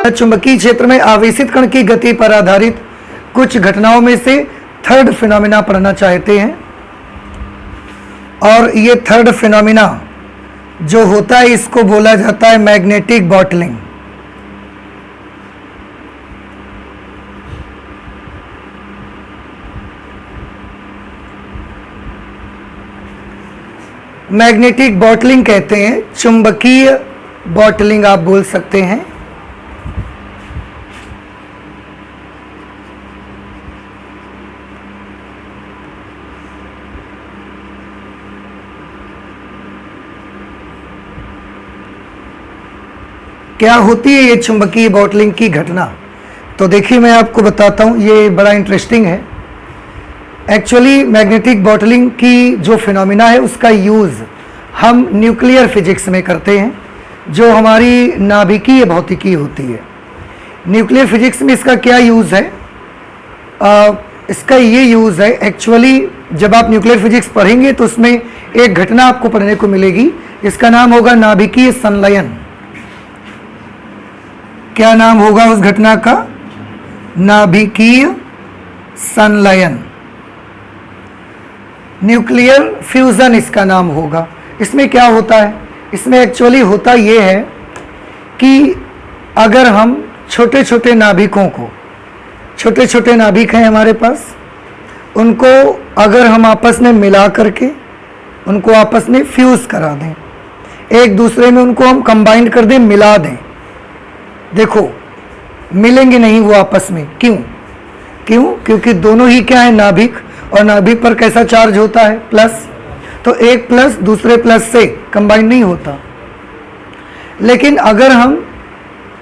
चुंबकीय क्षेत्र में आवेशित कण की गति पर आधारित कुछ घटनाओं में से थर्ड फिनोमिना पढ़ना चाहते हैं। और ये थर्ड फिनोमिना जो होता है इसको बोला जाता है मैग्नेटिक बॉटलिंग। मैग्नेटिक बॉटलिंग कहते हैं, चुंबकीय बॉटलिंग आप बोल सकते हैं। क्या होती है ये चुंबकीय बॉटलिंग की घटना? तो देखिए मैं आपको बताता हूँ, ये बड़ा इंटरेस्टिंग है। एक्चुअली मैग्नेटिक बॉटलिंग की जो फिनोमिना है उसका यूज़ हम न्यूक्लियर फिजिक्स में करते हैं, जो हमारी नाभिकीय भौतिकी होती है। न्यूक्लियर फिजिक्स में इसका क्या यूज़ है? इसका ये यूज़ है, एक्चुअली जब आप न्यूक्लियर फिजिक्स पढ़ेंगे तो उसमें एक घटना आपको पढ़ने को मिलेगी, इसका नाम होगा नाभिकीय संलयन। क्या नाम होगा उस घटना का? नाभिकीय संलयन, न्यूक्लियर फ्यूजन इसका नाम होगा। इसमें क्या होता है? इसमें एक्चुअली होता ये है कि अगर हम छोटे छोटे नाभिकों को, छोटे छोटे नाभिक हैं हमारे पास, उनको अगर हम आपस में मिला करके उनको आपस में फ्यूज़ करा दें, एक दूसरे में उनको हम कंबाइन कर दें, मिला दें, देखो मिलेंगे नहीं वो आपस में। क्यों? क्योंकि दोनों ही क्या है? नाभिक। और नाभिक पर कैसा चार्ज होता है? प्लस। तो एक प्लस दूसरे प्लस से कंबाइन नहीं होता। लेकिन अगर हम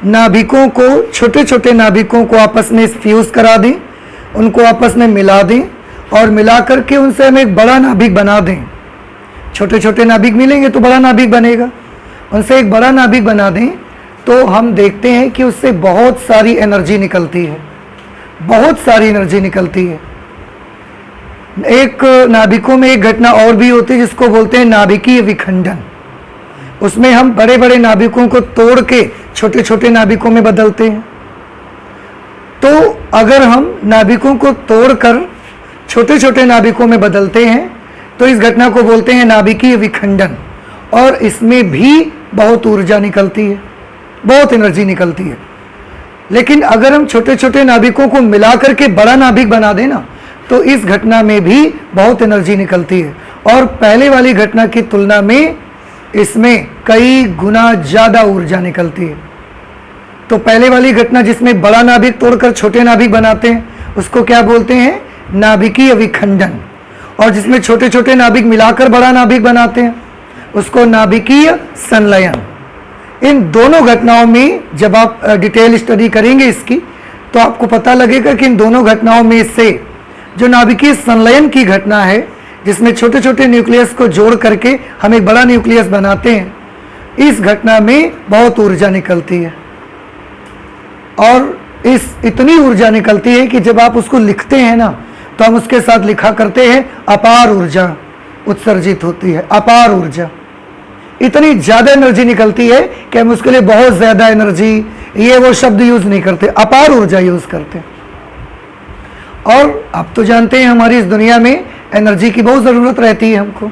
नाभिकों को, छोटे छोटे नाभिकों को आपस में फ्यूज़ करा दें, उनको आपस में मिला दें और मिला करके उनसे हम एक बड़ा नाभिक बना दें, छोटे छोटे नाभिक मिलेंगे तो बड़ा नाभिक बनेगा, उनसे एक बड़ा नाभिक बना दें, तो हम देखते हैं कि उससे बहुत सारी एनर्जी निकलती है, बहुत सारी एनर्जी निकलती है। एक नाभिकों में एक घटना और भी होती है जिसको बोलते हैं नाभिकीय विखंडन। उसमें हम बड़े बड़े नाभिकों को तोड़ के छोटे छोटे नाभिकों में बदलते हैं। तो अगर हम नाभिकों को तोड़कर छोटे छोटे नाभिकों में बदलते हैं तो इस घटना को बोलते हैं नाभिकीय विखंडन। और इसमें भी बहुत ऊर्जा निकलती है, बहुत एनर्जी निकलती है। लेकिन अगर हम छोटे छोटे नाभिकों को मिला करके बड़ा नाभिक बना देना तो इस घटना में भी बहुत एनर्जी निकलती है। और पहले वाली घटना की तुलना में इसमें कई गुना ज़्यादा ऊर्जा निकलती है। तो पहले वाली घटना जिसमें बड़ा नाभिक तोड़कर छोटे नाभिक बनाते हैं उसको क्या बोलते हैं? नाभिकीय विखंडन। और जिसमें छोटे छोटे नाभिक मिलाकर बड़ा नाभिक बनाते हैं उसको नाभिकीय संलयन। इन दोनों घटनाओं में जब आप डिटेल स्टडी करेंगे इसकी तो आपको पता लगेगा कि इन दोनों घटनाओं में से जो नाभिकीय संलयन की घटना है, जिसमें छोटे छोटे न्यूक्लियस को जोड़ करके हम एक बड़ा न्यूक्लियस बनाते हैं, इस घटना में बहुत ऊर्जा निकलती है। और इतनी ऊर्जा निकलती है कि जब आप उसको लिखते हैं ना तो हम उसके साथ लिखा करते हैं अपार ऊर्जा उत्सर्जित होती है। अपार ऊर्जा, इतनी ज़्यादा एनर्जी निकलती है कि हम उसके लिए बहुत ज़्यादा एनर्जी, ये वो शब्द यूज़ नहीं करते, अपार ऊर्जा यूज़ करते हैं। और आप तो जानते हैं हमारी इस दुनिया में एनर्जी की बहुत ज़रूरत रहती है हमको,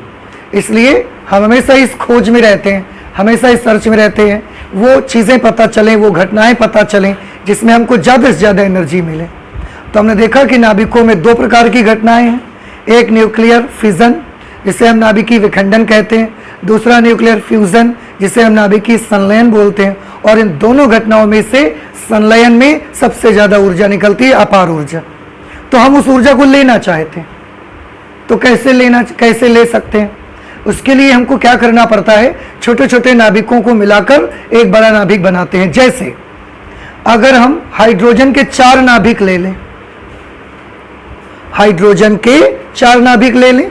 इसलिए हम हमेशा इस खोज में रहते हैं, हमेशा इस सर्च में रहते हैं, वो चीज़ें पता चलें, वो घटनाएं पता चलें जिसमें हमको ज़्यादा से ज़्यादा एनर्जी मिले। तो हमने देखा कि नाभिकों में दो प्रकार की घटनाएं हैं, एक न्यूक्लियर फिजन जिसे हम नाभिकीय विखंडन कहते हैं, दूसरा न्यूक्लियर फ्यूजन जिसे हम नाभिकीय संलयन बोलते हैं। और इन दोनों घटनाओं में से संलयन में सबसे ज़्यादा ऊर्जा निकलती है, अपार ऊर्जा। तो हम उस ऊर्जा को लेना चाहते हैं, तो कैसे ले सकते हैं? उसके लिए हमको क्या करना पड़ता है? छोटे छोटे नाभिकों को मिलाकर एक बड़ा नाभिक बनाते हैं। जैसे अगर हम हाइड्रोजन के 4 नाभिक ले लें, हाइड्रोजन के 4 नाभिक ले लें,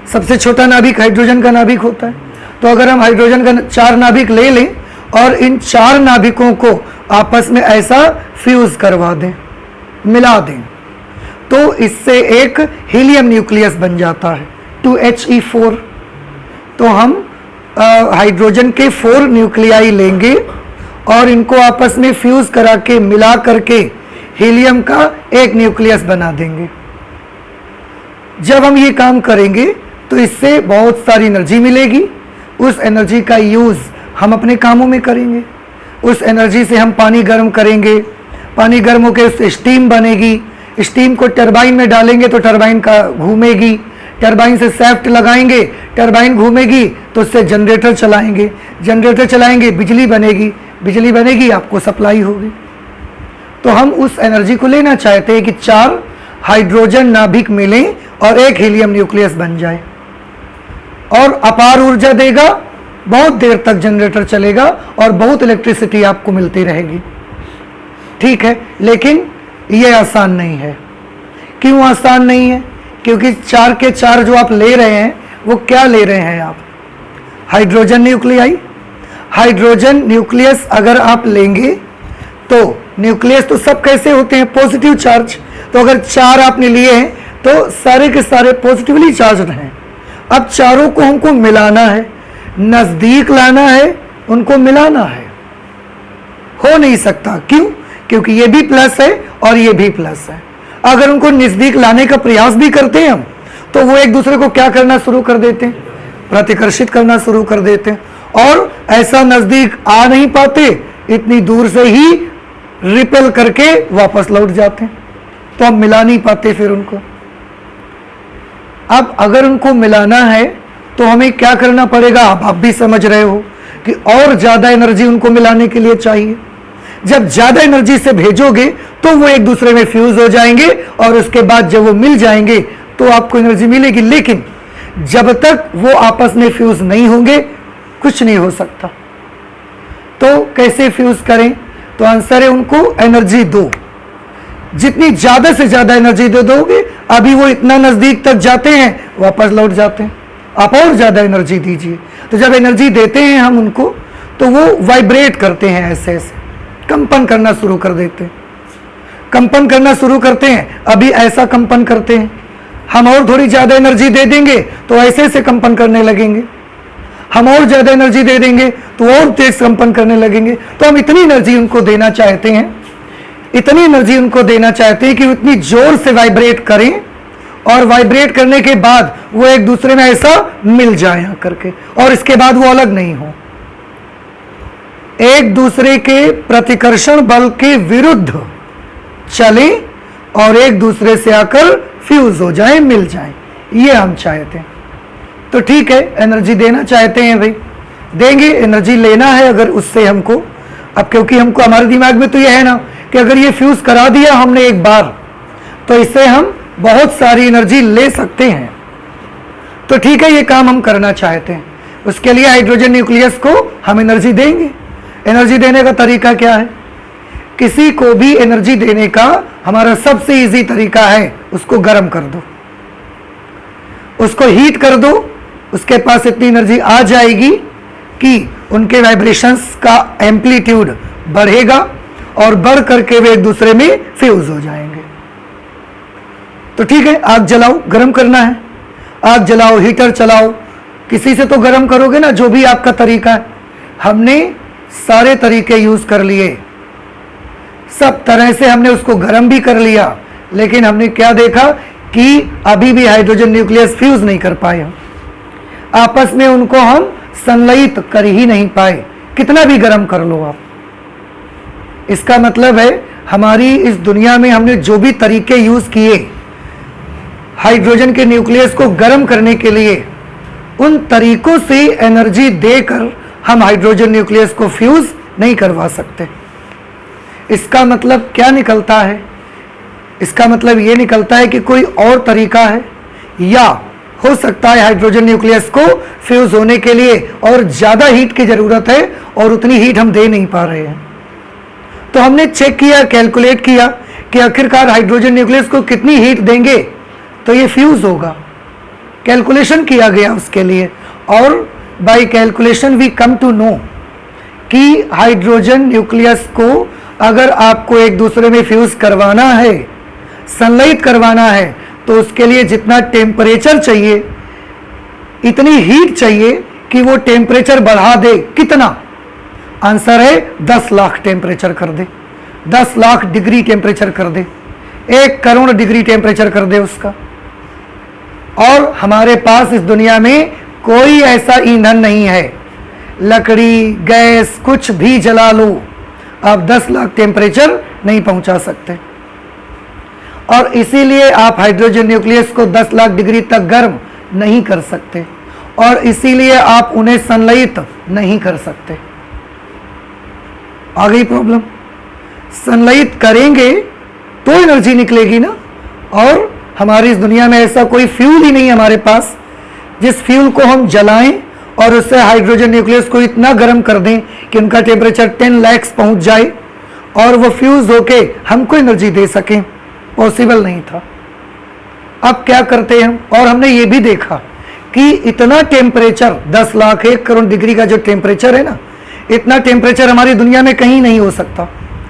सबसे छोटा नाभिक हाइड्रोजन का नाभिक होता है। तो अगर हम हाइड्रोजन का 4 नाभिक ले लें और इन 4 नाभिकों को आपस में ऐसा फ्यूज़ करवा दें, मिला दें, तो इससे एक हीलियम न्यूक्लियस बन जाता है, 2He4। तो हम हाइड्रोजन के 4 न्यूक्लियाई लेंगे और इनको आपस में फ्यूज करा के मिला करके हीलियम का एक न्यूक्लियस बना देंगे। जब हम ये काम करेंगे तो इससे बहुत सारी एनर्जी मिलेगी। उस एनर्जी का यूज़ हम अपने कामों में करेंगे। उस एनर्जी से हम पानी गर्म करेंगे, पानी गर्म होकर उससे स्टीम बनेगी, स्टीम को टरबाइन में डालेंगे तो टरबाइन का घूमेगी, टरबाइन से सैफ्ट लगाएंगे, टरबाइन घूमेगी तो उससे जनरेटर चलाएंगे, जनरेटर चलाएंगे बिजली बनेगी, बिजली बनेगी आपको सप्लाई होगी। तो हम उस एनर्जी को लेना चाहते हैं कि 4 हाइड्रोजन नाभिक मिलें और एक हीलियम न्यूक्लियस बन जाए और अपार ऊर्जा देगा, बहुत देर तक जनरेटर चलेगा और बहुत इलेक्ट्रिसिटी आपको मिलती रहेगी। ठीक है, लेकिन ये आसान नहीं है। क्यों आसान नहीं है? क्योंकि 4 के 4 जो आप ले रहे हैं वो क्या ले रहे हैं आप? Hydrogen nuclei. हाइड्रोजन न्यूक्लियस अगर आप लेंगे तो न्यूक्लियस तो सब कैसे होते हैं? Positive charge. तो अगर 4 आपने लिए हैं तो सारे के सारे पॉजिटिवली चार्ज्ड हैं। अब चारों को हमको मिलाना है, नजदीक लाना है, उनको मिलाना है। हो नहीं सकता। क्यों? क्योंकि ये भी प्लस है और ये भी प्लस है। अगर उनको नजदीक लाने का प्रयास भी करते हैं हम तो वो एक दूसरे को क्या करना शुरू कर देते हैं? प्रतिकर्षित करना शुरू कर देते हैं और ऐसा नजदीक आ नहीं पाते, इतनी दूर से ही रिपेल करके वापस लौट जाते हैं। तो हम मिला नहीं पाते फिर उनको। अब अगर उनको मिलाना है तो हमें क्या करना पड़ेगा? आप भी समझ रहे हो कि और ज्यादा एनर्जी उनको मिलाने के लिए चाहिए। जब ज्यादा एनर्जी से भेजोगे तो वो एक दूसरे में फ्यूज हो जाएंगे और उसके बाद जब वो मिल जाएंगे तो आपको एनर्जी मिलेगी। लेकिन जब तक वो आपस में फ्यूज नहीं होंगे कुछ नहीं हो सकता। तो कैसे फ्यूज करें? तो आंसर है उनको एनर्जी दो। जितनी ज्यादा से ज्यादा एनर्जी दे दोगे, अभी वो इतना नजदीक तक जाते हैं वापस लौट जाते हैं, आप और ज्यादा एनर्जी दीजिए। तो जब एनर्जी देते हैं हम उनको तो वो वाइब्रेट करते हैं, ऐसे ऐसे कंपन करना शुरू कर देते हैं, कंपन करना शुरू करते हैं। अभी ऐसा कंपन करते हैं, हम और थोड़ी ज्यादा एनर्जी दे देंगे तो ऐसे ऐसे कंपन करने लगेंगे, हम और ज्यादा एनर्जी दे देंगे तो और तेज कंपन करने लगेंगे। तो हम इतनी एनर्जी उनको देना चाहते हैं, इतनी एनर्जी उनको देना चाहते हैं कि वो इतनी जोर से वाइब्रेट करें और वाइब्रेट करने के बाद वो एक दूसरे में ऐसा मिल जाए आकर के, और इसके बाद वो अलग नहीं हो, एक दूसरे के प्रतिकर्षण बल के विरुद्ध चले और एक दूसरे से आकर फ्यूज हो जाए, मिल जाए। ये हम चाहते हैं। तो ठीक है, एनर्जी देना चाहते हैं भाई, देंगे। एनर्जी लेना है अगर उससे हमको, अब क्योंकि हमको हमारे दिमाग में तो ये है ना कि अगर ये फ्यूज करा दिया हमने एक बार तो इससे हम बहुत सारी एनर्जी ले सकते हैं। तो ठीक है, ये काम हम करना चाहते हैं। उसके लिए हाइड्रोजन न्यूक्लियस को हम एनर्जी देंगे। एनर्जी देने का तरीका क्या है? किसी को भी एनर्जी देने का हमारा सबसे इजी तरीका है, उसको गर्म कर दो, उसको हीट कर दो, उसके पास इतनी एनर्जी आ जाएगी कि उनके वाइब्रेशंस का एम्पलीट्यूड बढ़ेगा और बढ़ करके वे एक दूसरे में फ्यूज हो जाएंगे। तो ठीक है, आग जलाओ, गर्म करना है, आग जलाओ, हीटर चलाओ, किसी से तो गर्म करोगे ना, जो भी आपका तरीका है। हमने सारे तरीके यूज कर लिए, सब तरह से हमने उसको गर्म भी कर लिया, लेकिन हमने क्या देखा कि अभी भी हाइड्रोजन न्यूक्लियस फ्यूज नहीं कर पाए हम, आपस में उनको हम संलयित कर ही नहीं पाए, कितना भी गर्म कर लो आप। इसका मतलब है हमारी इस दुनिया में हमने जो भी तरीके यूज किए हाइड्रोजन के न्यूक्लियस को गर्म करने के लिए, उन तरीकों से एनर्जी देकर हम हाइड्रोजन न्यूक्लियस को फ्यूज नहीं करवा सकते। इसका मतलब क्या निकलता है? इसका मतलब ये निकलता है कि कोई और तरीका है, या हो सकता है हाइड्रोजन न्यूक्लियस को फ्यूज होने के लिए और ज़्यादा हीट की ज़रूरत है और उतनी हीट हम दे नहीं पा रहे हैं। तो हमने चेक किया, कैलकुलेट किया कि आखिरकार हाइड्रोजन न्यूक्लियस को कितनी हीट देंगे तो ये फ्यूज होगा। कैलकुलेशन किया गया उसके लिए, और by calculation we come to know कि हाइड्रोजन न्यूक्लियस को अगर आपको एक दूसरे में फ्यूज करवाना है, संलयित करवाना है, तो उसके लिए जितना टेम्परेचर चाहिए, इतनी हीट चाहिए कि वो टेम्परेचर बढ़ा दे। कितना? आंसर है 10 लाख टेम्परेचर कर दे, 10 लाख डिग्री टेम्परेचर कर दे, 1 करोड़ डिग्री टेम्परेचर कर दे उसका। और हमारे पास इस दुनिया में कोई ऐसा ईंधन नहीं है, लकड़ी गैस कुछ भी जला लो आप 10 लाख टेम्परेचर नहीं पहुंचा सकते। और इसीलिए आप हाइड्रोजन न्यूक्लियस को 10 लाख डिग्री तक गर्म नहीं कर सकते, और इसीलिए आप उन्हें संलयित नहीं कर सकते। आ गई प्रॉब्लम? संलयित करेंगे तो एनर्जी निकलेगी ना। और हमारी इस दुनिया में ऐसा कोई फ्यूल ही नहीं हमारे पास जिस फ्यूल को हम जलाएं और उससे हाइड्रोजन न्यूक्लियस को इतना गर्म कर दें कि उनका टेम्परेचर 10 लाख पहुंच जाए और वो फ्यूज होके हमको एनर्जी दे सकें। पॉसिबल नहीं था। अब क्या करते हैं? और हमने ये भी देखा कि इतना टेम्परेचर 10 लाख 1 करोड़ डिग्री का जो टेम्परेचर है ना, इतना टेम्परेचर हमारी दुनिया में कहीं नहीं हो सकता।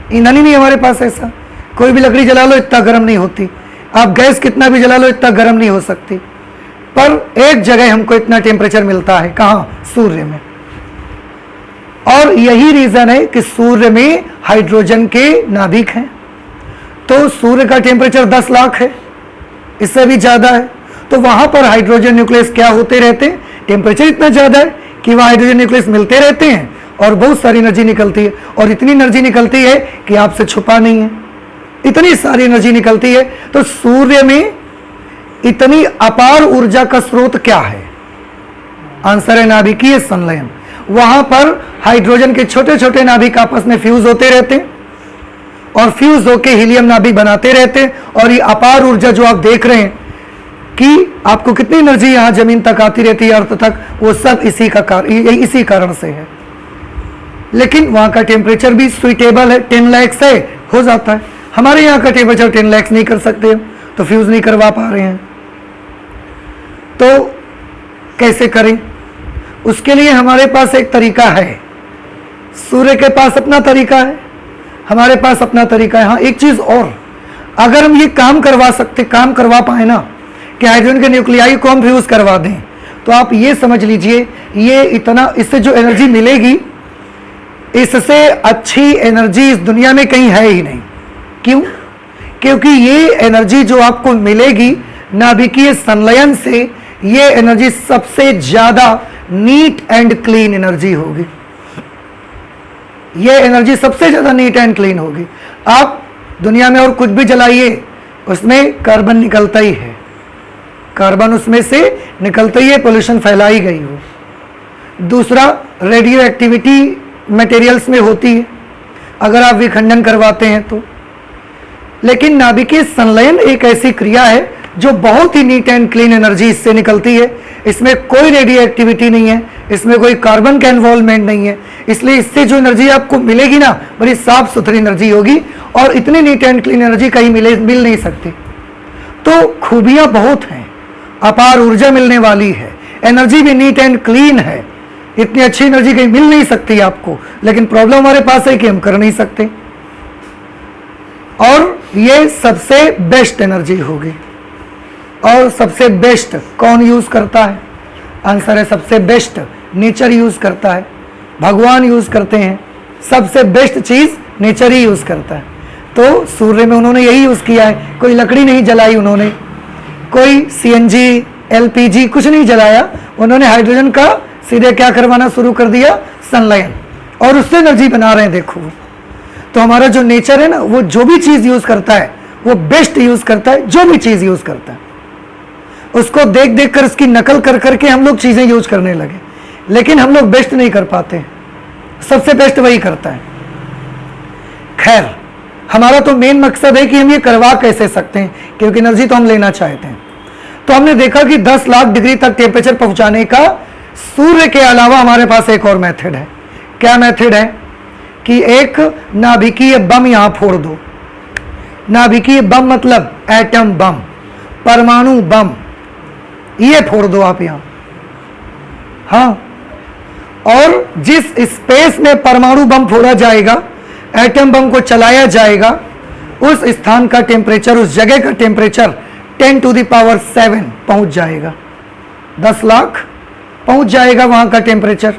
ईंधन ही नहीं हमारे पास ऐसा। कोई भी लकड़ी जला लो इतना गर्म नहीं होती, आप गैस कितना भी जला लो इतना गर्म नहीं हो सकती। पर एक जगह हमको इतना टेम्परेचर मिलता है, कहाँ? सूर्य में। और यही रीजन है कि सूर्य में हाइड्रोजन के नाभिक हैं। तो सूर्य का टेम्परेचर 10 लाख है, इससे भी ज्यादा है। तो वहां पर हाइड्रोजन न्यूक्लियस क्या होते रहते हैं? टेम्परेचर इतना ज्यादा है कि वहां हाइड्रोजन न्यूक्लियस मिलते रहते हैं और बहुत सारी एनर्जी निकलती है। और इतनी एनर्जी निकलती है कि आपसे छुपा नहीं है, इतनी सारी एनर्जी निकलती है। तो सूर्य में इतनी अपार ऊर्जा का स्रोत क्या है? आंसर है नाभिकीय संलयन। वहां पर हाइड्रोजन के छोटे छोटे नाभिक आपस में फ्यूज होते रहते हैं और फ्यूज होके हीलियम नाभिक बनाते रहते हैं। और ये अपार ऊर्जा जो आप देख रहे हैं कि आपको कितनी एनर्जी यहां जमीन तक आती रहती है, अर्थ तक, वो सब इसी कारण से है। लेकिन वहां का टेम्परेचर भी सुइटेबल है, 10 लाख से हो जाता है। हमारे यहाँ का टेम्परेचर 10 लाख नहीं कर सकते, तो फ्यूज नहीं करवा पा रहे हैं। तो कैसे करें? उसके लिए हमारे पास एक तरीका है। सूर्य के पास अपना तरीका है, हमारे पास अपना तरीका है। हाँ, एक चीज और, अगर हम ये काम करवा पाए ना कि हाइड्रोजन के न्यूक्लियाई को हम फ्यूज करवा दें, तो आप ये समझ लीजिए ये इतना, इससे जो एनर्जी मिलेगी, इससे अच्छी एनर्जी इस दुनिया में कहीं है ही नहीं। क्यों? क्योंकि ये एनर्जी जो आपको मिलेगी नाभिकीय संलयन से, ये एनर्जी सबसे ज्यादा नीट एंड क्लीन एनर्जी होगी। ये एनर्जी सबसे ज्यादा नीट एंड क्लीन होगी। आप दुनिया में और कुछ भी जलाइए, उसमें कार्बन निकलता ही है, कार्बन उसमें से निकलता ही है, पोल्यूशन फैला ही गई हो। दूसरा, रेडियो एक्टिविटी मटेरियल्स में होती है अगर आप विखंडन करवाते हैं तो। लेकिन नाभिकीय संलयन एक ऐसी क्रिया है जो बहुत ही नीट एंड क्लीन एनर्जी इससे निकलती है। इसमें कोई रेडियो एक्टिविटी नहीं है, इसमें कोई कार्बन का इन्वॉल्वमेंट नहीं है। इसलिए इससे जो एनर्जी आपको मिलेगी ना, बड़ी साफ सुथरी एनर्जी होगी और इतनी नीट एंड क्लीन एनर्जी कहीं मिल नहीं सकती। तो खूबियां बहुत हैं, अपार ऊर्जा मिलने वाली है, एनर्जी भी नीट एंड क्लीन है। इतनी अच्छी एनर्जी कहीं मिल नहीं सकती आपको। लेकिन प्रॉब्लम हमारे पास है कि हम कर नहीं सकते। और ये सबसे बेस्ट एनर्जी होगी। और सबसे बेस्ट कौन यूज करता है? आंसर है सबसे बेस्ट नेचर यूज करता है, भगवान यूज करते हैं। सबसे बेस्ट चीज नेचर ही यूज करता है। तो सूर्य में उन्होंने यही यूज किया है। कोई लकड़ी नहीं जलाई उन्होंने, कोई सीएनजी एलपीजी कुछ नहीं जलाया। उन्होंने हाइड्रोजन का सीधे क्या करवाना शुरू कर दिया? संलयन। और उससे एनर्जी बना रहे हैं, देखो। तो हमारा जो नेचर है ना, वो जो भी चीज यूज करता है वो बेस्ट यूज करता है। जो भी चीज यूज करता है उसको देख देख कर, उसकी नकल कर करके हम लोग चीजें यूज करने लगे। लेकिन हम लोग बेस्ट नहीं कर पाते, सबसे बेस्ट वही करता है। खैर, हमारा तो मेन मकसद है कि हम ये करवा कैसे सकते हैं, क्योंकि एनर्जी तो हम लेना चाहते हैं। तो हमने देखा कि 10 लाख डिग्री तक टेम्परेचर पहुंचाने का सूर्य के अलावा हमारे पास एक और मेथड है। क्या मेथड है? कि एक नाभिकीय बम यहां फोड़ दो। नाभिकीय बम मतलब एटम बम, परमाणु बम, ये फोड़ दो आप यहां। हाँ, और जिस स्पेस में परमाणु बम फोड़ा जाएगा, एटम बम को चलाया जाएगा, उस स्थान का टेम्परेचर, उस जगह का टेम्परेचर 10⁷ पहुंच जाएगा। 10 लाख पहुंच जाएगा वहां का टेम्परेचर।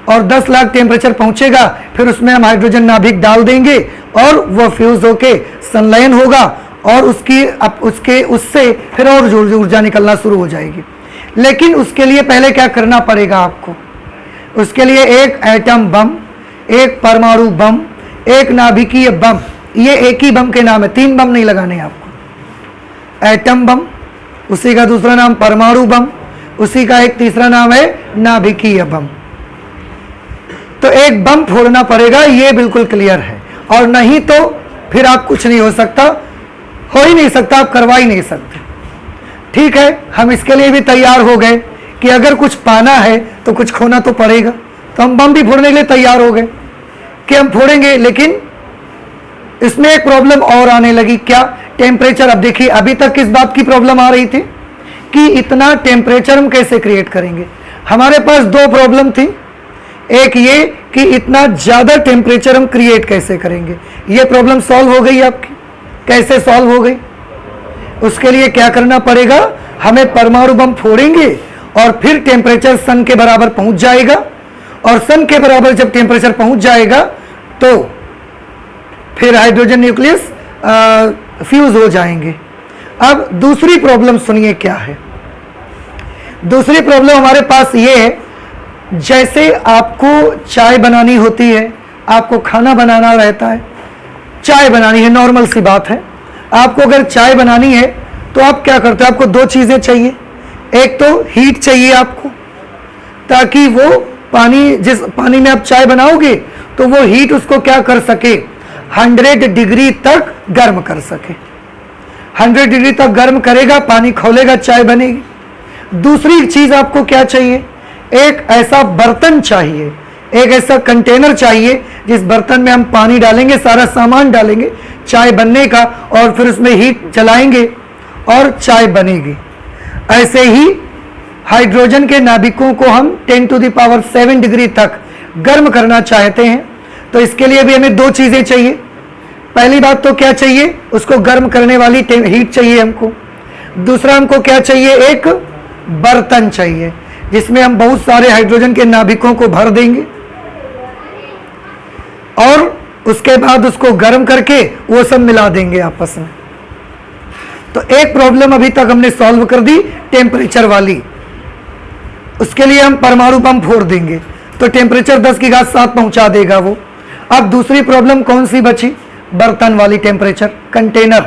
और 10 लाख टेम्परेचर पहुंचेगा, फिर उसमें हम हाइड्रोजन नाभिक डाल देंगे और वह फ्यूज होके संलयन होगा और उससे फिर और ऊर्जा निकलना शुरू हो जाएगी। लेकिन उसके लिए पहले क्या करना पड़ेगा आपको? उसके लिए एक एटम बम, एक परमाणु बम, एक नाभिकीय बम, ये एक ही बम के नाम है, 3 बम नहीं लगाने आपको। एटम बम, उसी का दूसरा नाम परमाणु बम, उसी का एक तीसरा नाम है नाभिकीय बम। तो एक बम फोड़ना पड़ेगा, ये बिल्कुल क्लियर है। और नहीं तो फिर आप कुछ नहीं हो सकता, हो ही नहीं सकता, आप करवा ही नहीं सकते। ठीक है, हम इसके लिए भी तैयार हो गए कि अगर कुछ पाना है तो कुछ खोना तो पड़ेगा, तो हम बम भी फोड़ने के लिए तैयार हो गए कि हम फोड़ेंगे। लेकिन इसमें एक प्रॉब्लम और आने लगी, क्या? टेम्परेचर। अब देखिए, अभी तक किस बात की प्रॉब्लम आ रही थी कि इतना टेम्परेचर हम कैसे क्रिएट करेंगे। हमारे पास 2 प्रॉब्लम थी, एक ये कि इतना ज़्यादा टेम्परेचर हम क्रिएट कैसे करेंगे। ये प्रॉब्लम सॉल्व हो गई आपकी। कैसे सॉल्व हो गई? उसके लिए क्या करना पड़ेगा? हमें परमाणु बम फोड़ेंगे और फिर टेम्परेचर सन के बराबर पहुंच जाएगा, और सन के बराबर जब टेम्परेचर पहुंच जाएगा तो फिर हाइड्रोजन न्यूक्लियस फ्यूज हो जाएंगे। अब दूसरी प्रॉब्लम सुनिए क्या है। दूसरी प्रॉब्लम हमारे पास ये है, जैसे आपको चाय बनानी होती है, आपको खाना बनाना रहता है, चाय बनानी है, नॉर्मल सी बात है। आपको अगर चाय बनानी है तो आप क्या करते हो? आपको 2 चीज़ें चाहिए। एक तो हीट चाहिए आपको, ताकि वो पानी, जिस पानी में आप चाय बनाओगे तो वो हीट उसको क्या कर सके, 100 डिग्री तक गर्म कर सके। 100 डिग्री तक गर्म करेगा, पानी खौलेगा, चाय बनेगी। दूसरी चीज़ आपको क्या चाहिए? एक ऐसा बर्तन चाहिए, एक ऐसा कंटेनर चाहिए जिस बर्तन में हम पानी डालेंगे, सारा सामान डालेंगे चाय बनने का, और फिर उसमें हीट जलाएंगे और चाय बनेगी। ऐसे ही हाइड्रोजन के नाभिकों को हम 10⁷ डिग्री तक गर्म करना चाहते हैं, तो इसके लिए भी हमें 2 चीज़ें चाहिए। पहली बात तो क्या चाहिए? उसको गर्म करने वाली हीट चाहिए हमको। दूसरा हमको क्या चाहिए? एक बर्तन चाहिए जिसमें हम बहुत सारे हाइड्रोजन के नाभिकों को भर देंगे और उसके बाद उसको गर्म करके वो सब मिला देंगे आपस में। तो एक प्रॉब्लम अभी तक हमने सॉल्व कर दी, टेम्परेचर वाली। उसके लिए हम परमाणु बम फोड़ देंगे तो टेम्परेचर 10⁷ पहुंचा देगा वो। अब दूसरी प्रॉब्लम कौन सी बची? बर्तन वाली, टेम्परेचर, कंटेनर।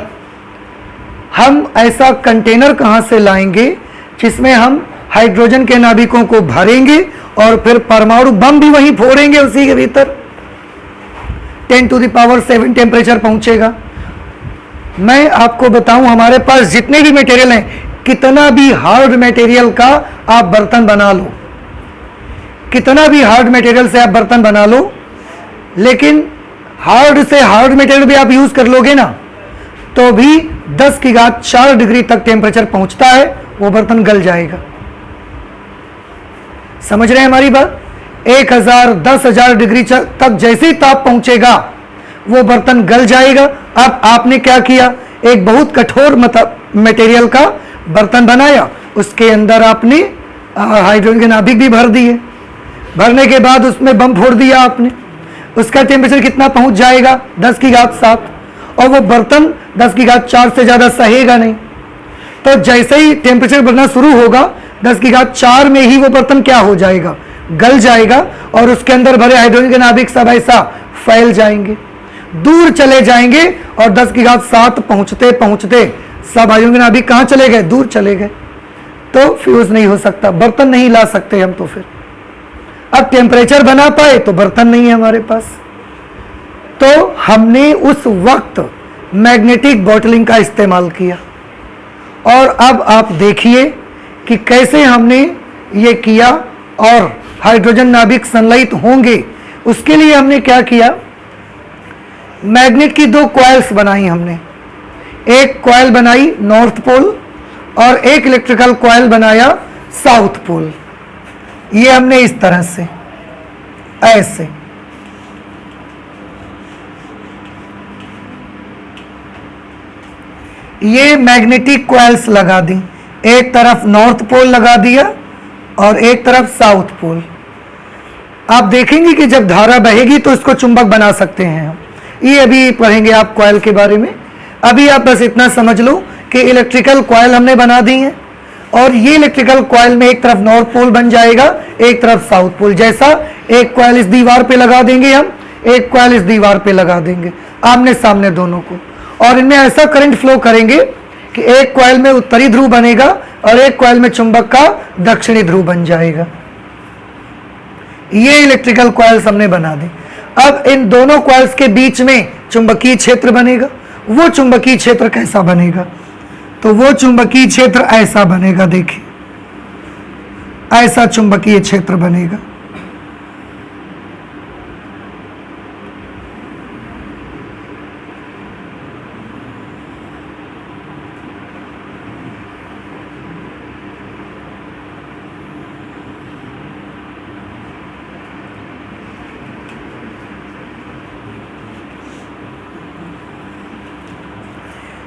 हम ऐसा कंटेनर कहां से लाएंगे जिसमें हम हाइड्रोजन के नाभिकों को भरेंगे और फिर परमाणु बम भी वहीं फोड़ेंगे, उसी के भीतर 10⁷ टेम्परेचर पहुंचेगा। मैं आपको बताऊं, हमारे पास जितने भी मटेरियल हैं, कितना भी हार्ड मटेरियल का आप बर्तन बना लो, कितना भी हार्ड मटेरियल से आप बर्तन बना लो, लेकिन हार्ड से हार्ड मटेरियल भी आप यूज कर लोगे ना, तो भी 10⁴ डिग्री तक टेम्परेचर पहुंचता है, वो बर्तन गल जाएगा। समझ रहे हैं हमारी बात? 1000 10,000 डिग्री तक जैसे ही ताप पहुंचेगा वो बर्तन गल जाएगा। अब आपने क्या किया? एक बहुत कठोर मटेरियल का बर्तन बनाया, उसके अंदर आपने हाइड्रोजन के नाभिक भी भर दिए। भरने के बाद उसमें बम फोड़ दिया आपने। उसका टेम्परेचर कितना पहुंच जाएगा? 10⁷, और वो बर्तन 10⁴ से ज़्यादा सहेगा नहीं। तो जैसे ही टेम्परेचर बढ़ना शुरू होगा, 10⁴ में ही वो बर्तन क्या हो जाएगा? गल जाएगा, और उसके अंदर भरे हाइड्रोजन के नाभिक सब ऐसा फैल जाएंगे, दूर चले जाएंगे, और 10⁷ पहुंचते पहुंचते सब हाइड्रोजन के नाभिक कहाँ चले गए? दूर चले गए। तो फ्यूज नहीं हो सकता, बर्तन नहीं ला सकते हम। तो फिर अब टेम्परेचर बना पाए तो बर्तन नहीं है हमारे पास। तो हमने उस वक्त मैग्नेटिक बॉटलिंग का इस्तेमाल किया। और अब आप देखिए कि कैसे हमने ये किया और हाइड्रोजन नाभिक संलयित होंगे। उसके लिए हमने क्या किया? मैग्नेट की 2 कॉइल्स बनाई हमने। एक कॉइल बनाई नॉर्थ पोल और एक इलेक्ट्रिकल कॉइल बनाया साउथ पोल। ये हमने इस तरह से, ऐसे ये मैग्नेटिक कॉइल्स लगा दी। एक तरफ नॉर्थ पोल लगा दिया और एक तरफ साउथ पोल। आप देखेंगे कि जब धारा बहेगी तो इसको चुंबक बना सकते हैं हम। ये अभी पढ़ेंगे आप कॉइल के बारे में। अभी आप बस इतना समझ लो कि इलेक्ट्रिकल कॉइल हमने बना दी है, और ये इलेक्ट्रिकल कॉइल में एक तरफ नॉर्थ पोल बन जाएगा, एक तरफ साउथ पोल। जैसा एक कॉइल इस दीवार पे लगा देंगे हम, एक कॉइल इस दीवार पे लगा देंगे, आमने सामने दोनों को, और इनमें ऐसा करंट फ्लो करेंगे कि एक कॉइल में उत्तरी ध्रुव बनेगा और एक कॉइल में चुंबक का दक्षिणी ध्रुव बन जाएगा। ये इलेक्ट्रिकल कॉइल्स हमने बना दी। अब इन दोनों कॉइल्स के बीच में चुंबकीय क्षेत्र बनेगा। वो चुंबकीय क्षेत्र कैसा बनेगा? तो वो चुंबकीय क्षेत्र ऐसा बनेगा, देखिए ऐसा चुंबकीय क्षेत्र बनेगा।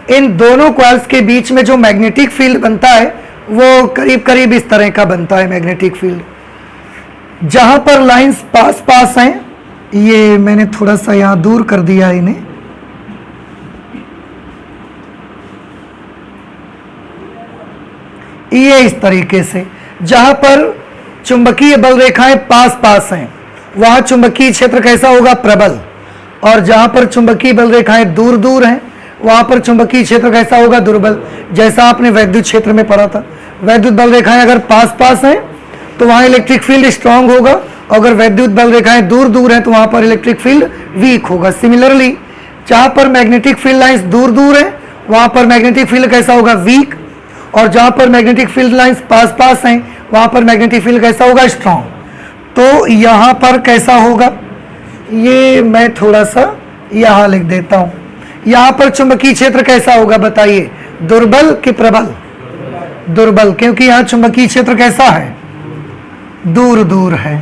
इन दोनों कॉइल्स के बीच में जो मैग्नेटिक फील्ड बनता है वो करीब करीब इस तरह का बनता है मैग्नेटिक फील्ड। जहां पर लाइंस पास पास हैं, ये मैंने थोड़ा सा यहां दूर कर दिया है इन्हें, ये इस तरीके से जहां पर चुंबकीय बल रेखाएं पास पास हैं वहां चुंबकीय क्षेत्र कैसा होगा? प्रबल। और जहां पर चुंबकीय बल रेखाएं दूर दूर हैं वहां पर चुंबकीय क्षेत्र कैसा होगा? दुर्बल। जैसा आपने वैद्युत क्षेत्र में पढ़ा था, वैद्युत बल रेखाएं अगर पास पास हैं तो वहां इलेक्ट्रिक फील्ड स्ट्रांग होगा, अगर वैद्युत बल रेखाएं दूर दूर हैं तो वहां पर इलेक्ट्रिक फील्ड वीक होगा। सिमिलरली जहां पर मैग्नेटिक फील्ड लाइंस दूर दूर हैं वहां पर मैग्नेटिक फील्ड कैसा होगा? वीक। और जहां पर मैग्नेटिक फील्ड लाइंस पास पास हैं वहां पर मैग्नेटिक फील्ड कैसा होगा? स्ट्रांग। तो यहां पर कैसा होगा? ये मैं थोड़ा सा यहां लिख देता हूं। यहां पर चुंबकीय क्षेत्र कैसा होगा बताइए? दुर्बल कि प्रबल? दुर्बल, क्योंकि यहां चुंबकीय क्षेत्र कैसा है? दूर दूर है।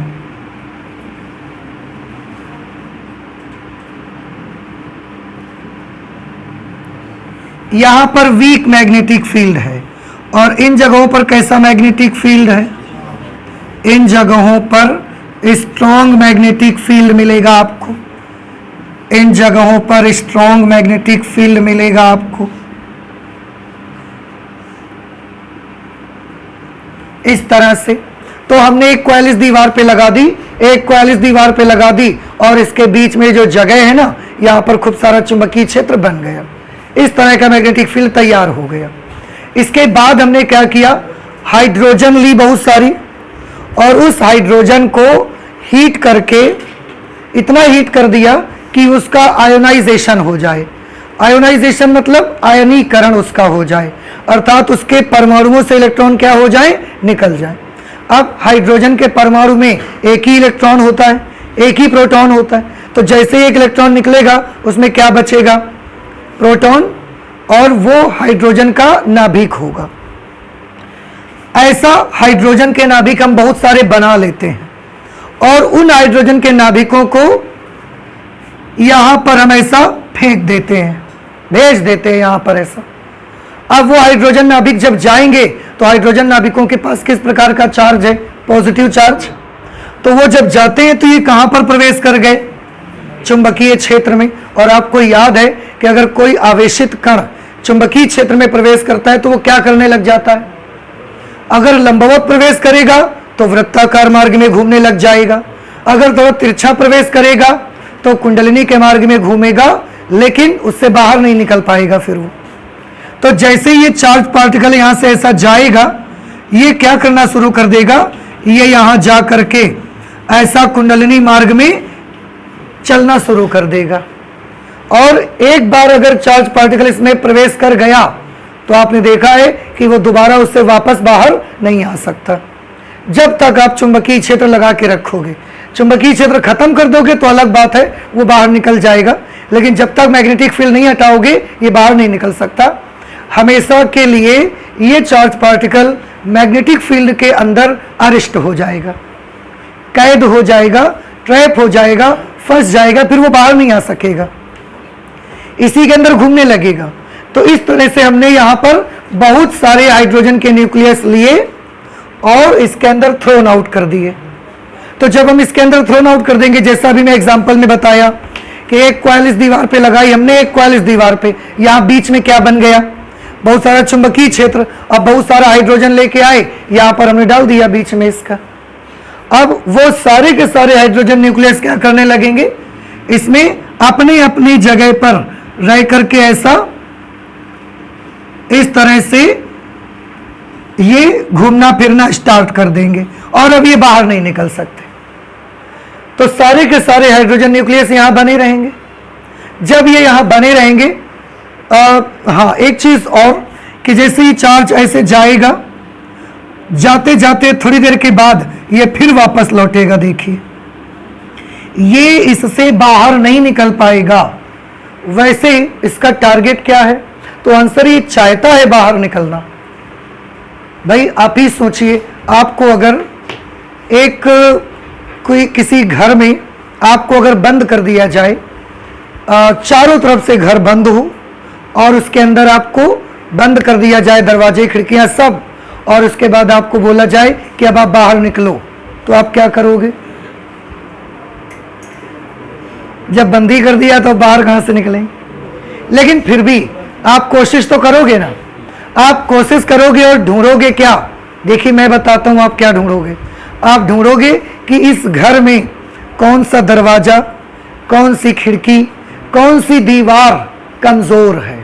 यहां पर वीक मैग्नेटिक फील्ड है। और इन जगहों पर कैसा मैग्नेटिक फील्ड है? इन जगहों पर स्ट्रॉन्ग मैग्नेटिक फील्ड मिलेगा आपको। इन जगहों पर स्ट्रॉन्ग मैग्नेटिक फील्ड मिलेगा आपको। इस तरह से तो हमने एक कॉइल इस दीवार पे लगा दी, एक कॉइल इस दीवार पे लगा दी, और इसके बीच में जो जगह है ना, यहां पर खूब सारा चुंबकीय क्षेत्र बन गया। इस तरह का मैग्नेटिक फील्ड तैयार हो गया। इसके बाद हमने क्या किया? हाइड्रोजन ली बहुत सारी, और उस हाइड्रोजन को हीट करके इतना हीट कर दिया कि उसका आयोनाइजेशन हो जाए। आयोनाइजेशन मतलब आयनीकरण उसका हो जाए, अर्थात उसके परमाणुओं से इलेक्ट्रॉन क्या हो जाए? निकल जाए। अब हाइड्रोजन के परमाणु में एक ही इलेक्ट्रॉन होता है, एक ही प्रोटॉन होता है, तो जैसे ही एक इलेक्ट्रॉन निकलेगा उसमें क्या बचेगा? प्रोटॉन, और वो हाइड्रोजन का नाभिक होगा। ऐसा हाइड्रोजन के नाभिक हम बहुत सारे बना लेते हैं, और उन हाइड्रोजन के नाभिकों को यहां पर हम ऐसा फेंक देते हैं, भेज देते हैं यहां पर ऐसा। अब वो हाइड्रोजन नाभिक जब जाएंगे तो हाइड्रोजन नाभिकों के पास किस प्रकार का चार्ज है? Positive charge. तो वो जब जाते हैं तो ये कहां पर प्रवेश कर गए? चुंबकीय क्षेत्र में। और आपको याद है कि अगर कोई आवेशित कण चुंबकीय क्षेत्र में प्रवेश करता है तो वो क्या करने लग जाता है? अगर लंबवत प्रवेश करेगा तो वृत्ताकार मार्ग में घूमने लग जाएगा, अगर थोड़ा तिरछा प्रवेश करेगा तो कुंडलिनी के मार्ग में घूमेगा, लेकिन उससे बाहर नहीं निकल पाएगा फिर वो। तो जैसे ये चार्ज पार्टिकल यहां से ऐसा जाएगा, ये क्या करना शुरू कर देगा? ये यहां जा करके ऐसा कुंडलिनी मार्ग में चलना शुरू कर देगा। और एक बार अगर चार्ज पार्टिकल इसमें प्रवेश कर गया तो आपने देखा है कि वो दोबारा उससे वापस बाहर नहीं आ सकता। जब तक आप चुंबकीय क्षेत्र लगा के रखोगे, चुंबकीय क्षेत्र खत्म कर दोगे तो अलग बात है, वो बाहर निकल जाएगा, लेकिन जब तक मैग्नेटिक फील्ड नहीं हटाओगे ये बाहर नहीं निकल सकता। हमेशा के लिए ये चार्ज पार्टिकल मैग्नेटिक फील्ड के अंदर अरेस्ट हो जाएगा, कैद हो जाएगा, ट्रैप हो जाएगा, फंस जाएगा, फिर वो बाहर नहीं आ सकेगा, इसी के अंदर घूमने लगेगा। तो इस तरह से हमने यहाँ पर बहुत सारे हाइड्रोजन के न्यूक्लियस लिए और इसके अंदर थ्रोन आउट कर दिए। तो जब हम इसके अंदर थ्रोन आउट कर देंगे, जैसा अभी मैं एग्जांपल में बताया कि एक कॉइल इस दीवार पे लगाई हमने, एक कॉइल इस दीवार पे, यहां बीच में क्या बन गया, बहुत सारा चुंबकीय क्षेत्र। अब बहुत सारा हाइड्रोजन लेके आए, यहां पर हमने डाल दिया बीच में इसका। अब वो सारे के सारे हाइड्रोजन न्यूक्लियस क्या करने लगेंगे, इसमें अपनी अपनी जगह पर रह करके ऐसा इस तरह से ये घूमना फिरना स्टार्ट कर देंगे और अब ये बाहर नहीं निकल सकते। तो सारे के सारे हाइड्रोजन न्यूक्लियस यहां बने रहेंगे। जब ये यहां बने रहेंगे, हाँ एक चीज और कि जैसे ही चार्ज ऐसे जाएगा, जाते जाते थोड़ी देर के बाद ये फिर वापस लौटेगा। देखिए ये इससे बाहर नहीं निकल पाएगा। वैसे इसका टारगेट क्या है, तो आंसर ये चाहता है बाहर निकलना। भाई आप ही सोचिए, आपको अगर एक कोई किसी घर में आपको अगर बंद कर दिया जाए, चारों तरफ से घर बंद हो और उसके अंदर आपको बंद कर दिया जाए दरवाजे खिड़कियां सब, और उसके बाद आपको बोला जाए कि अब आप बाहर निकलो, तो आप क्या करोगे? जब बंदी कर दिया तो बाहर कहां से निकलेंगे? लेकिन फिर भी आप कोशिश तो करोगे ना, आप कोशिश करोगे और ढूंढोगे क्या? देखिए मैं बताता हूं आप क्या ढूंढोगे। आप ढूंढोगे कि इस घर में कौन सा दरवाजा, कौन सी खिड़की, कौन सी दीवार कमजोर है,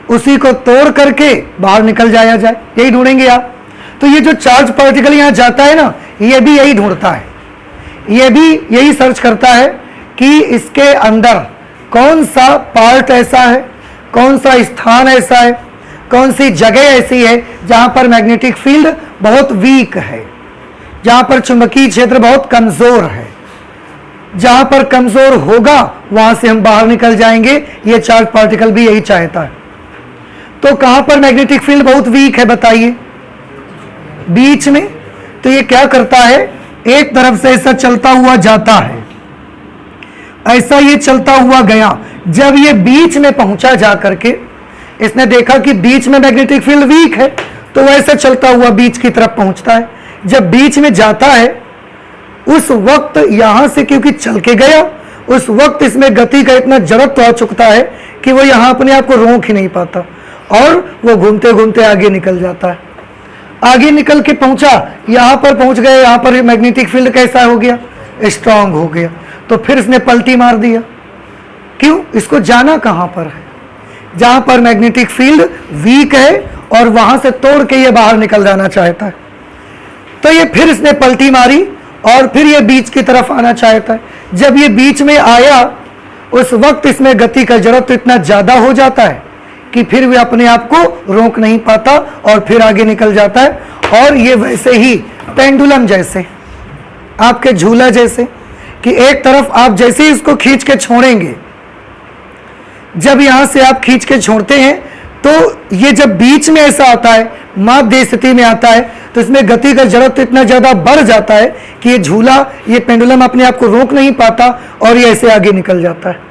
उसी को तोड़ करके बाहर निकल जाया जाए, यही ढूंढेंगे आप। तो ये जो चार्ज पार्टिकल यहां जाता है ना, ये भी यही ढूंढता है, ये भी यही सर्च करता है कि इसके अंदर कौन सा पार्ट ऐसा है, कौन सा स्थान ऐसा है, कौन सी जगह ऐसी है जहां पर मैग्नेटिक फील्ड बहुत वीक है, जहां पर चुंबकीय क्षेत्र बहुत कमजोर है। जहां पर कमजोर होगा वहां से हम बाहर निकल जाएंगे। ये चार्ज पार्टिकल भी यही चाहता है। तो कहां पर मैग्नेटिक फील्ड बहुत वीक है बताइए? बीच में। तो ये क्या करता है, एक तरफ से ऐसा चलता हुआ जाता है, ऐसा ये चलता हुआ गया। जब ये बीच में पहुंचा जा करके, इसने देखा कि बीच में मैग्नेटिक फील्ड वीक है, तो वैसे चलता हुआ बीच की तरफ पहुंचता है। जब बीच में जाता है उस वक्त यहां से क्योंकि चल के गया, उस वक्त इसमें गति का इतना जड़त्व आ चुकता है कि वो यहां अपने आप को रोक ही नहीं पाता और वो घूमते घूमते आगे निकल जाता है। आगे निकल के पहुंचा, यहां पर पहुंच गए, यहां पर मैग्नेटिक फील्ड कैसा हो गया, स्ट्रांग हो गया। तो फिर इसने पलटी मार दिया। क्यों? इसको जाना कहां पर है, जहां पर मैग्नेटिक फील्ड वीक है और वहां से तोड़ के ये बाहर निकल जाना चाहता है। तो ये फिर इसने पलटी मारी और फिर ये बीच की तरफ आना चाहता है। जब ये बीच में आया उस वक्त इसमें गति का जड़त्व इतना ज्यादा हो जाता है कि फिर वे अपने आप को रोक नहीं पाता और फिर आगे निकल जाता है। और ये वैसे ही पेंडुलम जैसे, आपके झूला जैसे, कि एक तरफ आप जैसे ही इसको खींच के छोड़ेंगे, जब यहां से आप खींच के छोड़ते हैं तो ये जब बीच में ऐसा आता है, माध्य स्थिति में आता है, तो इसमें गति का जड़त्व इतना ज्यादा बढ़ जाता है कि ये झूला, ये पेंडुलम अपने आप को रोक नहीं पाता और ये ऐसे आगे निकल जाता है।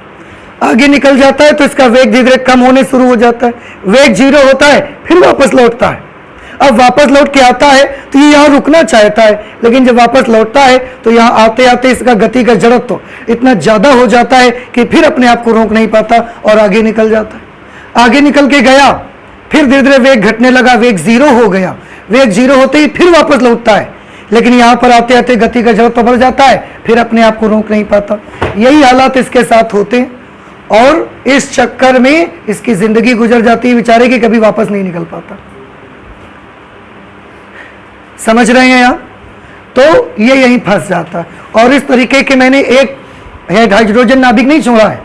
आगे निकल जाता है तो इसका वेग धीरे धीरे कम होने शुरू हो जाता है, वेग 0 होता है, फिर वापस लौटता है। अब वापस लौट के आता है तो ये यहाँ रुकना चाहता है, लेकिन जब वापस लौटता है तो यहाँ आते आते इसका गति का जड़त्व इतना ज्यादा हो जाता है कि फिर अपने आप को रोक नहीं पाता और आगे निकल जाता है। आगे निकल के गया, फिर धीरे धीरे वेग घटने लगा, वेग 0 हो गया। वेग 0 होते ही फिर वापस लौटता है, लेकिन यहाँ पर आते आते गति का जड़त्व बढ़ जाता है, फिर अपने आप को रोक नहीं पाता। यही हालात इसके साथ होते हैं और इस चक्कर में इसकी जिंदगी गुजर जाती है बेचारे की, कभी वापस नहीं निकल पाता। समझ रहे हैं आप? तो ये यहीं फंस जाता है। और इस तरीके के मैंने एक हाइड्रोजन नाभिक नहीं छोड़ा है,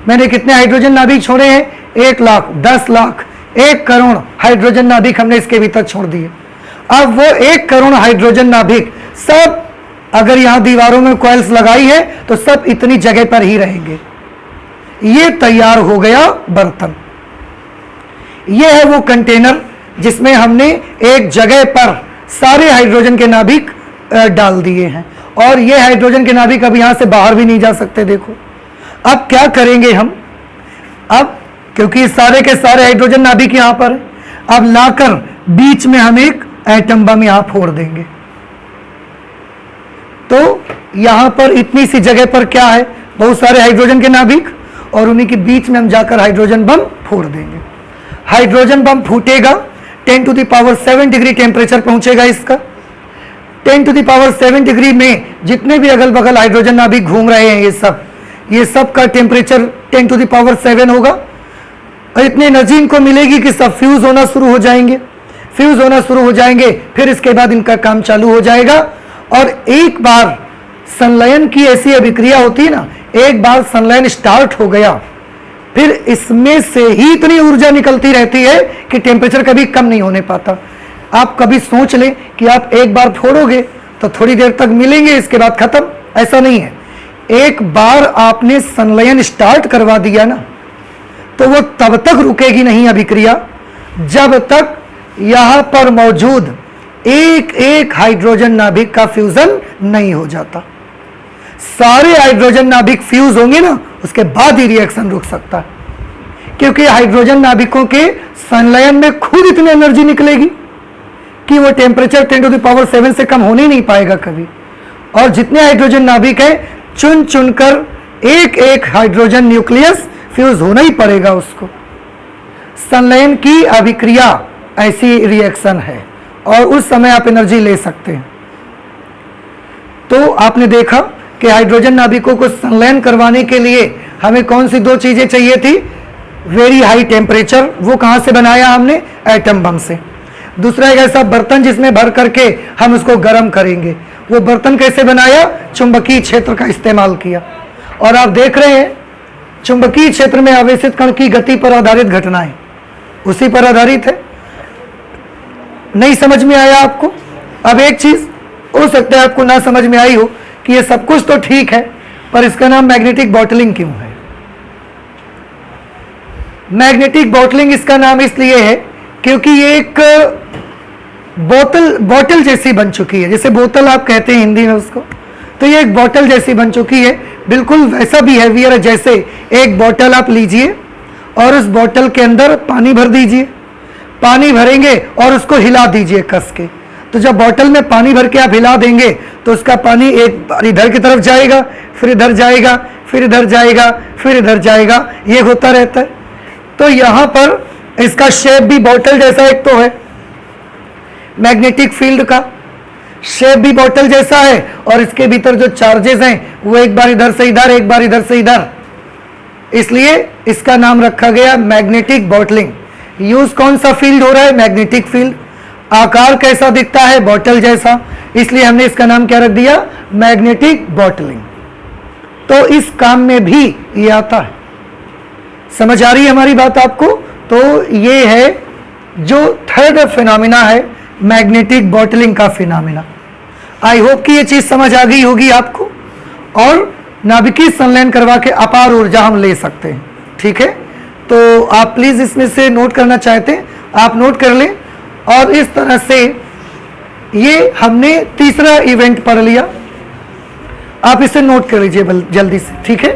मैंने कितने हाइड्रोजन नाभिक छोड़े हैं? 1 लाख, 10 लाख, 1 करोड़ हाइड्रोजन नाभिक हमने इसके भीतर छोड़ दिए। अब वो 1 करोड़ हाइड्रोजन नाभिक सब अगर यहां दीवारों में कॉइल्स लगाई है तो सब इतनी जगह पर ही रहेंगे। ये तैयार हो गया बर्तन। ये है वो कंटेनर जिसमें हमने एक जगह पर सारे हाइड्रोजन के नाभिक डाल दिए हैं और ये हाइड्रोजन के नाभिक अब यहां से बाहर भी नहीं जा सकते। देखो अब क्या करेंगे हम, अब क्योंकि सारे के सारे हाइड्रोजन नाभिक यहां पर है, अब लाकर बीच में हम एक एटम बम यहां फोड़ देंगे। तो यहाँ पर इतनी सी जगह पर क्या है, बहुत सारे हाइड्रोजन के नाभिक, और उन्हीं के बीच में हम जाकर हाइड्रोजन बम फोड़ देंगे। हाइड्रोजन बम फूटेगा, 10⁷ डिग्री टेम्परेचर पहुंचेगा इसका। 10⁷ डिग्री में जितने भी अगल बगल हाइड्रोजन नाभिक घूम रहे हैं ये सब का टेम्परेचर 10⁷ होगा, और इतनी एनर्जी इनको मिलेगी कि सब फ्यूज होना शुरू हो जाएंगे। फ्यूज होना शुरू हो जाएंगे, फिर इसके बाद इनका काम चालू हो जाएगा। और एक बार संलयन की ऐसी अभिक्रिया होती है ना, एक बार संलयन स्टार्ट हो गया, फिर इसमें से ही इतनी ऊर्जा निकलती रहती है कि टेम्परेचर कभी कम नहीं होने पाता। आप कभी सोच लें कि आप एक बार फोड़ोगे तो थोड़ी देर तक मिलेंगे, इसके बाद खत्म, ऐसा नहीं है। एक बार आपने संलयन स्टार्ट करवा दिया ना, तो वो तब तक रुकेगी नहीं अभिक्रिया जब तक यहां पर मौजूद एक एक हाइड्रोजन नाभिक का फ्यूजन नहीं हो जाता। सारे हाइड्रोजन नाभिक फ्यूज होंगे ना, उसके बाद ही रिएक्शन रुक सकता है, क्योंकि हाइड्रोजन नाभिकों के संलयन में खुद इतनी एनर्जी निकलेगी कि वो टेम्परेचर 10⁷ से कम होने नहीं पाएगा कभी। और जितने हाइड्रोजन नाभिक हैं, चुन चुनकर एक एक हाइड्रोजन न्यूक्लियस फ्यूज होना ही पड़ेगा उसको। संलयन की अभिक्रिया ऐसी रिएक्शन है, और उस समय आप एनर्जी ले सकते हैं। तो आपने देखा कि हाइड्रोजन नाभिकों को संलयन करवाने के लिए हमें कौन सी दो चीजें चाहिए थी? वेरी हाई टेम्परेचर, वो कहां से बनाया हमने? एटम बम से। दूसरा एक ऐसा बर्तन जिसमें भर करके हम उसको गर्म करेंगे, वो बर्तन कैसे बनाया? चुंबकीय क्षेत्र का इस्तेमाल किया। और आप देख रहे हैं चुंबकीय क्षेत्र में आवेशित कण की गति पर आधारित घटनाएं उसी पर आधारित है। नहीं समझ में आया आपको? अब एक चीज हो सकता है आपको ना समझ में आई हो कि ये सब कुछ तो ठीक है, पर इसका नाम मैग्नेटिक बॉटलिंग क्यों है? मैग्नेटिक बॉटलिंग इसका नाम इसलिए है क्योंकि ये एक बोतल जैसी बन चुकी है। जैसे बोतल आप कहते हैं हिंदी में उसको, तो ये एक बोतल जैसी बन चुकी है। बिल्कुल वैसा बिहेवियर है जैसे एक बोतल आप लीजिए और उस बोतल के अंदर पानी भर दीजिए, पानी भरेंगे और उसको हिला दीजिए कस के। तो जब बोतल में पानी भर के आप हिला देंगे तो उसका पानी एक बार इधर की तरफ जाएगा, फिर इधर जाएगा, फिर इधर जाएगा, फिर इधर जाएगा, ये होता रहता है। तो यहाँ पर इसका शेप भी बोतल जैसा एक तो है, मैग्नेटिक फील्ड का शेप भी बोतल जैसा है, और इसके भीतर जो चार्जेस हैं वो एक बार इधर से इधर, एक बार इधर से इधर, इसलिए इसका नाम रखा गया मैग्नेटिक बॉटलिंग। यूज कौन सा फील्ड हो रहा है? Magnetic field. आकार कैसा दिखता है? बोतल जैसा, इसलिए हमने इसका नाम क्या रख दिया? Magnetic bottling. तो इस काम में भी ये आता है। समझ आ रही है हमारी बात आपको? तो ये है जो थर्ड फिनोमिना है, मैग्नेटिक बॉटलिंग का फिनोमिना। आई होप कि ये चीज समझ आ गई होगी आपको, और नाभिकीय संलयन करवा के अपार ऊर्जा हम ले सकते हैं। ठीक है, तो आप प्लीज इसमें से नोट करना चाहते हैं आप नोट कर लें। और इस तरह से ये हमने तीसरा इवेंट पढ़ लिया, आप इसे नोट कर लीजिए जल्दी से। ठीक है।